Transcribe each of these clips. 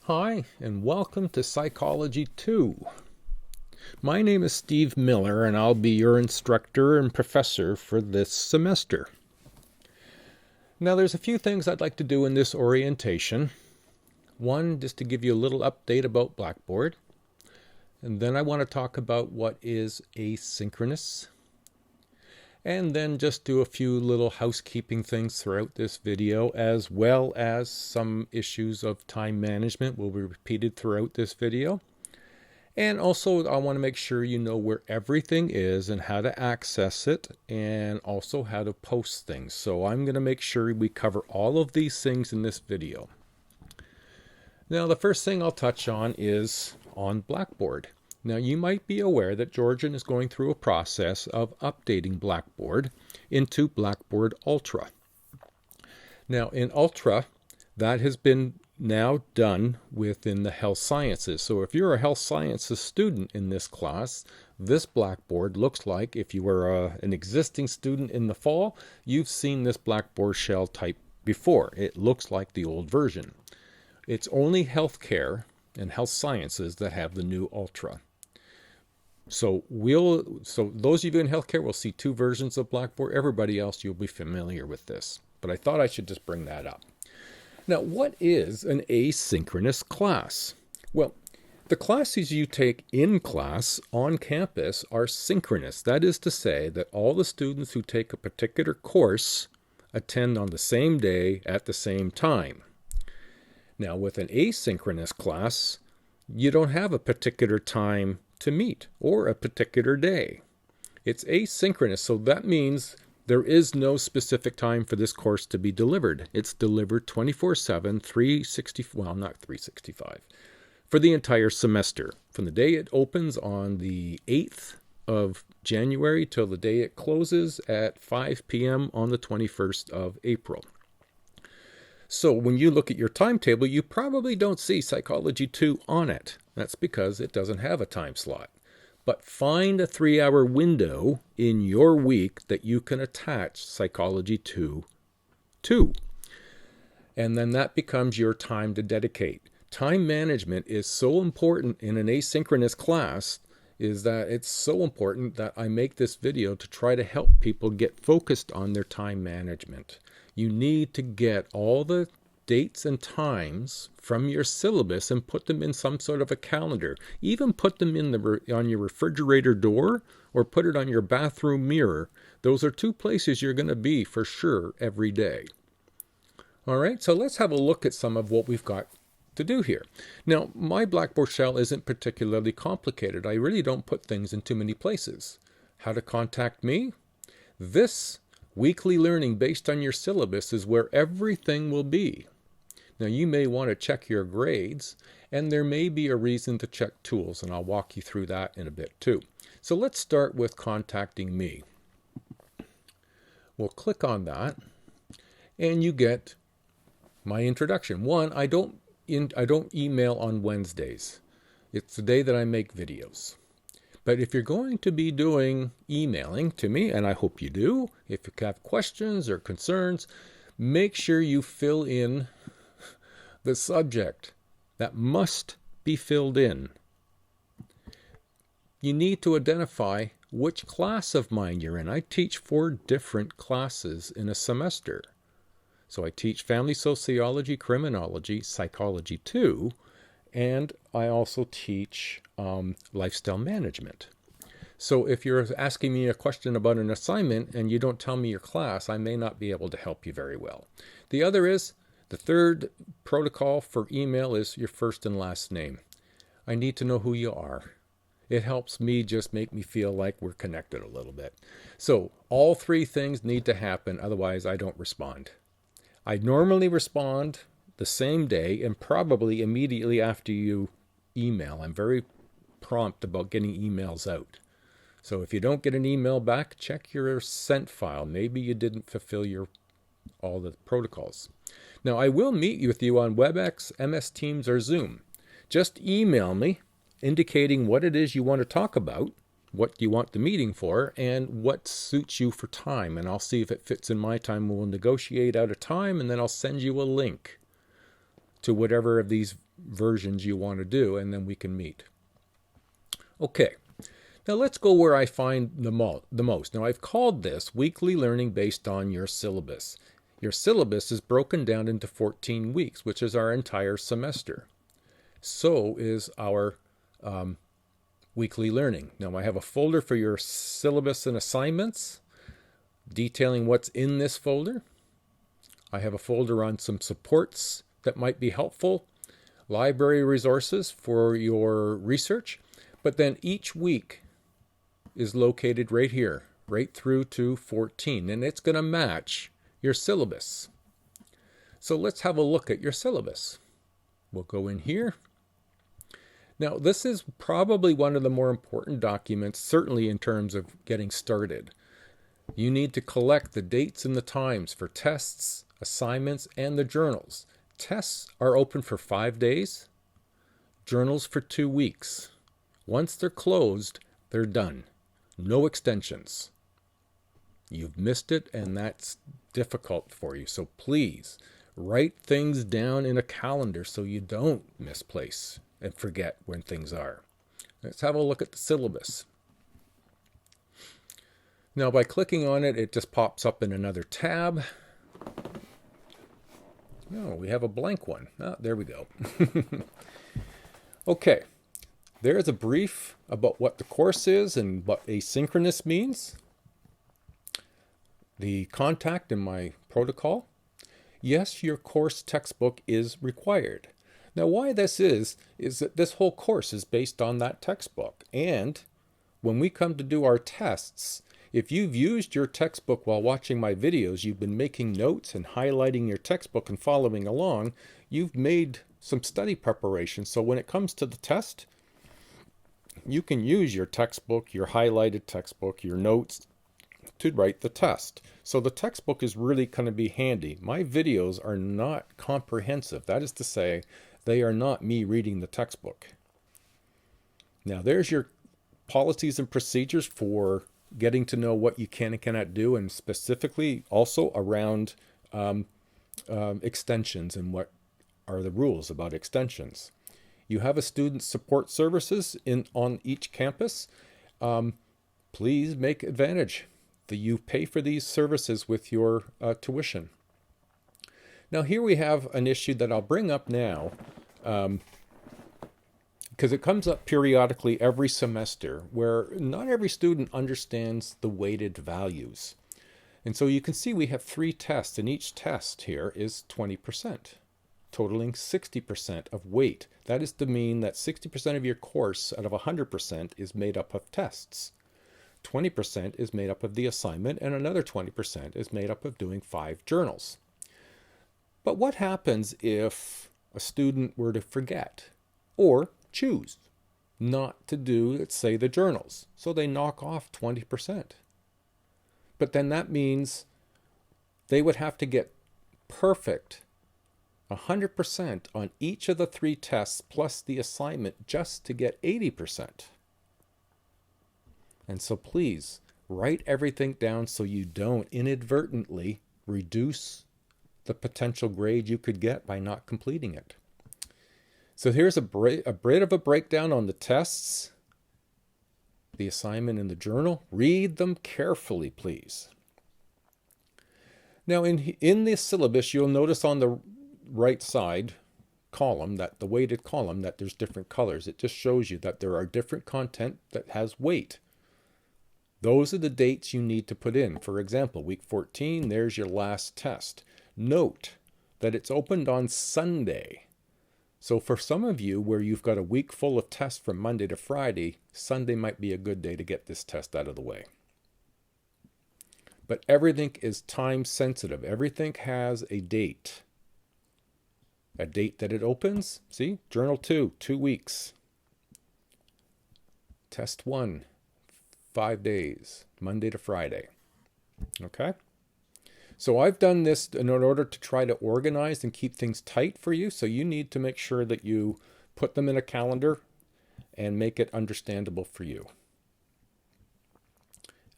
Hi, and welcome to Psychology 2. My name is Steve Miller, and I'll be your instructor and professor for this semester. Now, there's a few things I'd like to do in this orientation. One, just to give you a little update about Blackboard. And then I want to talk about what is asynchronous. And then just do a few little housekeeping things throughout this video, as well as some issues of time management will be repeated throughout this video. And also I want to make sure you know where everything is and how to access it, and also how to post things. So I'm going to make sure we cover all of these things in this video. Now, the first thing I'll touch on is on Blackboard. Now, you might be aware that Georgian is going through a process of updating Blackboard into Blackboard Ultra. Now, in Ultra, that has been now done within the health sciences. So if you're a health sciences student in this class, this Blackboard looks like, if you were an existing student in the fall, you've seen this Blackboard shell type before. It looks like the old version. It's only healthcare and health sciences that have the new Ultra. So those of you in healthcare will see two versions of Blackboard. Everybody else, you'll be familiar with this. But I thought I should just bring that up. Now, what is an asynchronous class? Well, the classes you take in class on campus are synchronous. That is to say that all the students who take a particular course attend on the same day at the same time. Now, with an asynchronous class, you don't have a particular time to meet or a particular day. It's asynchronous, so that means there is no specific time for this course to be delivered. It's delivered 24/7, 365, for the entire semester, from the day it opens on the 8th of January till the day it closes at 5 p.m. on the 21st of April. So when you look at your timetable, you probably don't see Psychology 2 on it. That's because it doesn't have a time slot. But find a 3-hour window in your week that you can attach Psychology 2 to. And then that becomes your time to dedicate. Time management is so important in an asynchronous class, is that it's so important that I make this video to try to help people get focused on their time management. You need to get all the dates and times from your syllabus and put them in some sort of a calendar. Even put them on your refrigerator door, or put it on your bathroom mirror. Those are two places you're going to be for sure every day. All right, so let's have a look at some of what we've got to do here. Now, my Blackboard shell isn't particularly complicated. I really don't put things in too many places. How to contact me? This weekly learning based on your syllabus is where everything will be. Now, you may want to check your grades, and there may be a reason to check tools, and I'll walk you through that in a bit too. So let's start with contacting me. We'll click on that, and you get my introduction. One, I don't email on Wednesdays. It's the day that I make videos. But if you're going to be doing emailing to me, and I hope you do, if you have questions or concerns, make sure you fill in the subject. That must be filled in. You need to identify which class of mine you're in. I teach 4 different classes in a semester. So I teach Family Sociology, Criminology, Psychology 2, and I also teach Lifestyle Management. So if you're asking me a question about an assignment and you don't tell me your class, I may not be able to help you very well. The other is, the third protocol for email is your first and last name. I need to know who you are. It helps me just make me feel like we're connected a little bit. So all 3 things need to happen, otherwise I don't respond. I normally respond the same day and probably immediately after you email. I'm very prompt about getting emails out. So if you don't get an email back, check your sent file. Maybe you didn't fulfill all the protocols. Now, I will meet with you on WebEx, MS Teams, or Zoom. Just email me indicating what it is you want to talk about, what you want the meeting for, and what suits you for time. And I'll see if it fits in my time. We'll negotiate out a time, and then I'll send you a link. to whatever of these versions you want to do, and then we can meet. Okay, now let's go where I find the most. Now I've called this weekly learning based on your syllabus. Your syllabus is broken down into 14 weeks, which is our entire semester. So is our weekly learning. Now I have a folder for your syllabus and assignments, detailing what's in this folder. I have a folder on some supports that might be helpful, library resources for your research, but then each week is located right here, right through to 14, and it's going to match your syllabus. So let's have a look at your syllabus. We'll go in here. Now, this is probably one of the more important documents, certainly in terms of getting started. You need to collect the dates and the times for tests, assignments, and the journals. Tests are open for 5 days, journals for 2 weeks. Once they're closed, they're done. No extensions. You've missed it, and that's difficult for you. So please write things down in a calendar so you don't misplace and forget when things are. Let's have a look at the syllabus. Now, by clicking on it, it just pops up in another tab. No, we have a blank one. Ah, there we go. Okay, there's a brief about what the course is and what asynchronous means. The contact in my protocol. Yes, your course textbook is required. Now, why this is that this whole course is based on that textbook. And when we come to do our tests, if you've used your textbook while watching my videos, you've been making notes and highlighting your textbook and following along, you've made some study preparation. So when it comes to the test, you can use your textbook, your highlighted textbook, your notes to write the test. So the textbook is really going to be handy. My videos are not comprehensive. That is to say, they are not me reading the textbook. Now there's your policies and procedures for getting to know what you can and cannot do, and specifically also around extensions and what are the rules about extensions. You have a student support services on each campus. Please make advantage. You pay for these services with your tuition. Now here we have an issue that I'll bring up now, because it comes up periodically every semester, where not every student understands the weighted values. And so you can see we have 3 tests, and each test here is 20%, totaling 60% of weight. That is to mean that 60% of your course out of 100% is made up of tests. 20% is made up of the assignment, and another 20% is made up of doing 5 journals. But what happens if a student were to forget or choose not to do, let's say, the journals? So they knock off 20%. But then that means they would have to get perfect 100% on each of the 3 tests plus the assignment just to get 80%. And so please write everything down so you don't inadvertently reduce the potential grade you could get by not completing it. So here's a bit of a breakdown on the tests, the assignment, and the journal. Read them carefully, please. Now in this syllabus, you'll notice on the right side column, that the weighted column, that there's different colors. It just shows you that there are different content that has weight. Those are the dates you need to put in. For example, week 14, there's your last test. Note that it's opened on Sunday. So for some of you where you've got a week full of tests from Monday to Friday, Sunday might be a good day to get this test out of the way. But everything is time sensitive. Everything has a date. A date that it opens. See, Journal 2, 2 weeks. Test 1, 5 days, Monday to Friday. Okay? So I've done this in order to try to organize and keep things tight for you. So you need to make sure that you put them in a calendar and make it understandable for you.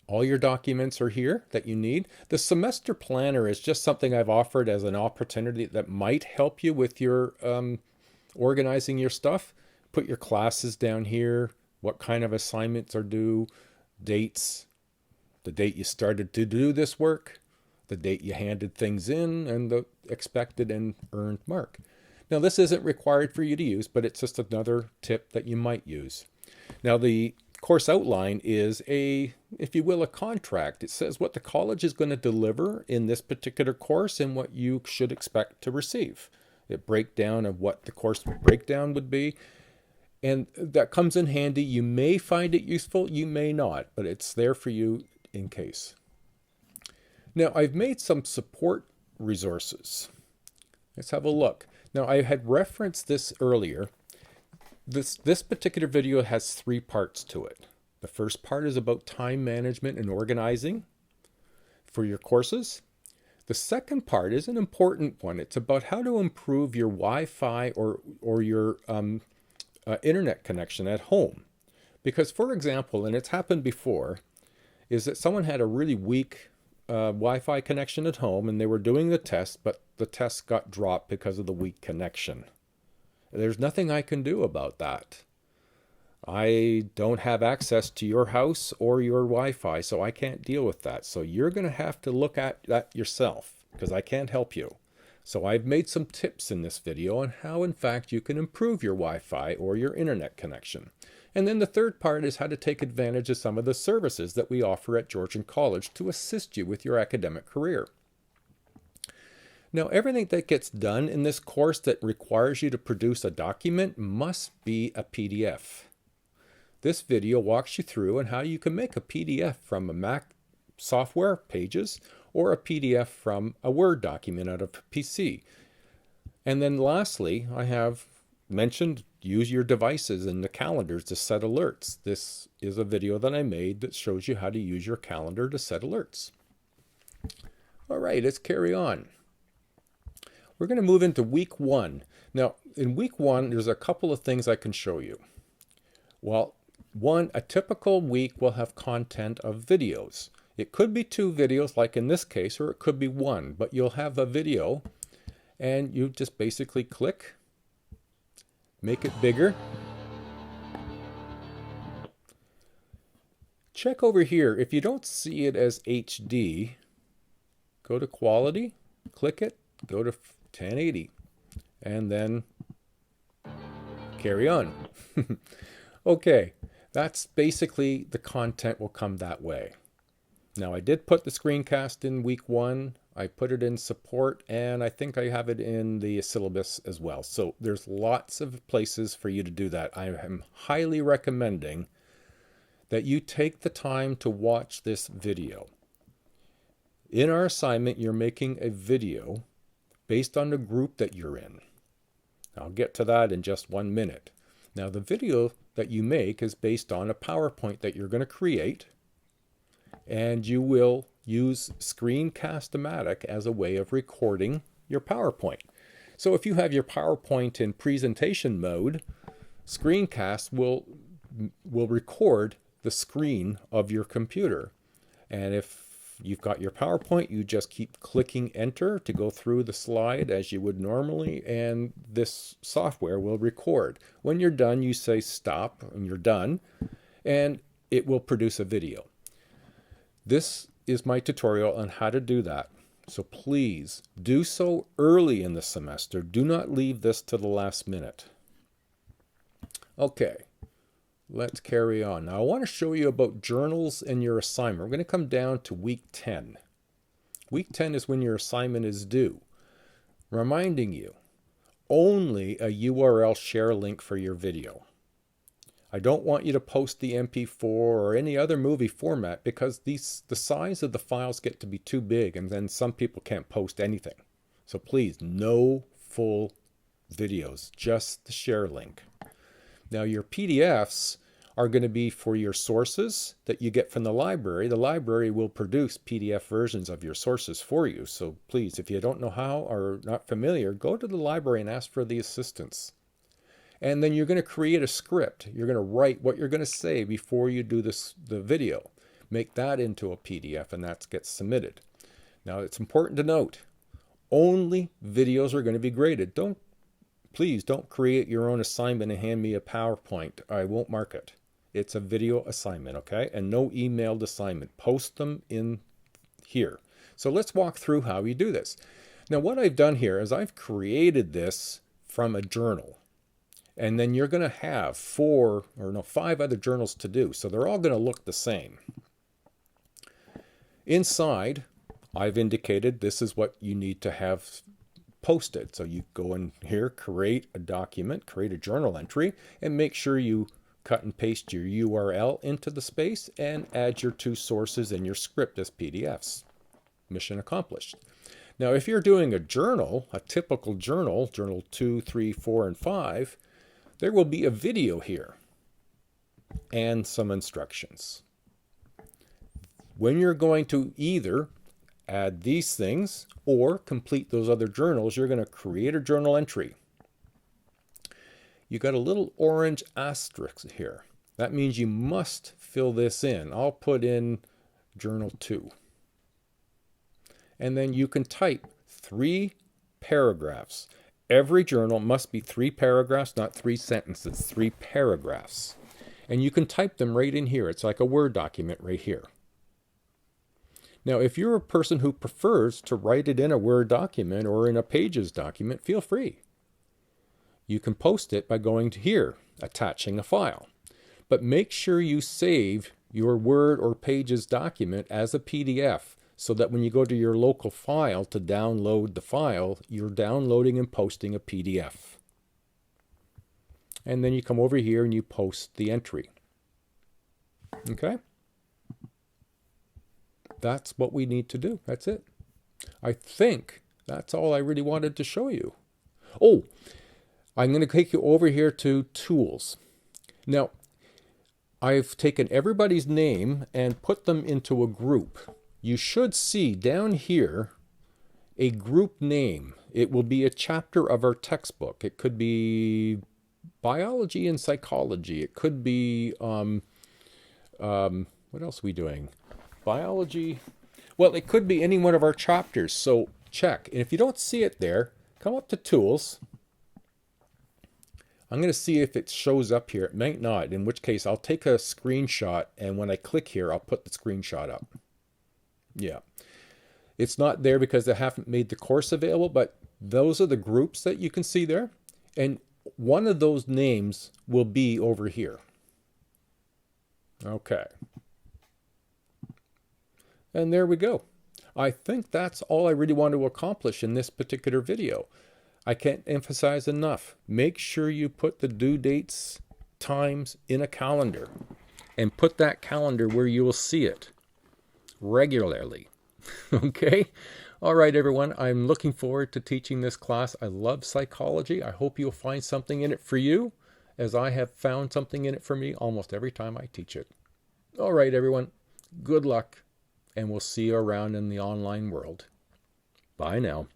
All your documents are here that you need. The semester planner is just something I've offered as an opportunity that might help you with your organizing your stuff. Put your classes down here, what kind of assignments are due, dates, the date you started to do this work, the date you handed things in, and the expected and earned mark. Now, this isn't required for you to use, but it's just another tip that you might use. Now, the course outline is if you will, a contract. It says what the college is going to deliver in this particular course and what you should expect to receive. A breakdown of what the course breakdown would be. And that comes in handy. You may find it useful, you may not, but it's there for you in case. Now, I've made some support resources. Let's have a look. Now, I had referenced this earlier. This particular video has 3 parts to it. The first part is about time management and organizing for your courses. The second part is an important one. It's about how to improve your Wi-Fi or your internet connection at home. Because, for example, and it's happened before, is that someone had a really weak Wi-Fi connection at home and they were doing the test, but the test got dropped because of the weak connection. There's nothing I can do about that. I don't have access to your house or your Wi-Fi, so I can't deal with that. So you're going to have to look at that yourself because I can't help you. So I've made some tips in this video on how, in fact, you can improve your Wi-Fi or your internet connection. And then the third part is how to take advantage of some of the services that we offer at Georgian College to assist you with your academic career. Now, everything that gets done in this course that requires you to produce a document must be a PDF. This video walks you through on how you can make a PDF from a Mac software, Pages, or a PDF from a Word document out of a PC. And then lastly, I have mentioned use your devices and the calendars to set alerts. This is a video that I made that shows you how to use your calendar to set alerts. All right, let's carry on. We're going to move into week 1. Now, in week 1, there's a couple of things I can show you. Well, a typical week will have content of videos. It could be 2 videos like in this case, or it could be 1, but you'll have a video and you just basically click, make it bigger. Check over here. If you don't see it as HD, go to quality, click it, go to 1080, and then carry on. Okay, that's basically the content will come that way. Now, I did put the screencast in week 1. I put it in support, and I think I have it in the syllabus as well. So there's lots of places for you to do that. I am highly recommending that you take the time to watch this video. In our assignment, you're making a video based on the group that you're in. I'll get to that in just 1 minute. Now, the video that you make is based on a PowerPoint that you're going to create, and you will use Screencast-O-Matic as a way of recording your PowerPoint. So if you have your PowerPoint in presentation mode, Screencast will record the screen of your computer. And if you've got your PowerPoint, you just keep clicking enter to go through the slide as you would normally, and this software will record. When you're done, you say stop, and you're done, and it will produce a video. This is my tutorial on how to do that. So please do so early in the semester. Do not leave this to the last minute. Okay, let's carry on. Now I want to show you about journals and your assignment. We're going to come down to week 10. Week 10 is when your assignment is due. Reminding you, only a URL share link for your video. I don't want you to post the MP4 or any other movie format because the size of the files get to be too big, and then some people can't post anything. So please, no full videos, just the share link. Now your PDFs are going to be for your sources that you get from the library. The library will produce PDF versions of your sources for you. So please, if you don't know how or not familiar, go to the library and ask for the assistance. And then you're going to create a script. You're going to write what you're going to say before you do the video. make that into a PDF, and that gets submitted. Now, it's important to note, only videos are going to be graded. Please don't create your own assignment and hand me a PowerPoint. I won't mark it. It's a video assignment, okay? And no emailed assignment. Post them in here. So let's walk through how you do this. Now, what I've done here is I've created this from a journal. And then you're going to have 5 other journals to do. So they're all going to look the same. Inside, I've indicated this is what you need to have posted. So you go in here, create a document, create a journal entry, and make sure you cut and paste your URL into the space and add your 2 sources and your script as PDFs. Mission accomplished. Now, if you're doing a journal, a typical journal, journal 2, 3, 4, and 5, there will be a video here and some instructions. When you're going to either add these things or complete those other journals, you're going to create a journal entry. You got a little orange asterisk here. That means you must fill this in. I'll put in journal 2. And then you can type 3 paragraphs. Every journal must be 3 paragraphs, not 3 sentences, 3 paragraphs. And you can type them right in here. It's like a Word document right here. Now, if you're a person who prefers to write it in a Word document or in a Pages document, feel free. You can post it by going to here, attaching a file. But make sure you save your Word or Pages document as a PDF so that when you go to your local file to download the file, you're downloading and posting a PDF. And then you come over here and you post the entry. Okay? That's what we need to do. That's it. I think that's all I really wanted to show you. Oh, I'm going to take you over here to Tools. Now, I've taken everybody's name and put them into a group. You should see down here a group name. It will be a chapter of our textbook. It could be biology and psychology. It could be, what else are we doing? Biology. Well, it could be any one of our chapters. So check. And if you don't see it there, come up to Tools. I'm going to see if it shows up here. It might not, in which case I'll take a screenshot, and when I click here, I'll put the screenshot up. Yeah. It's not there because I haven't made the course available, but those are the groups that you can see there. And one of those names will be over here. Okay. And there we go. I think that's all I really want to accomplish in this particular video. I can't emphasize enough. Make sure you put the due dates, times in a calendar, and put that calendar where you will see it regularly. Okay? All right, everyone. I'm looking forward to teaching this class. I love psychology. I hope you'll find something in it for you, as I have found something in it for me almost every time I teach it. All right, everyone. Good luck, and we'll see you around in the online world. Bye now.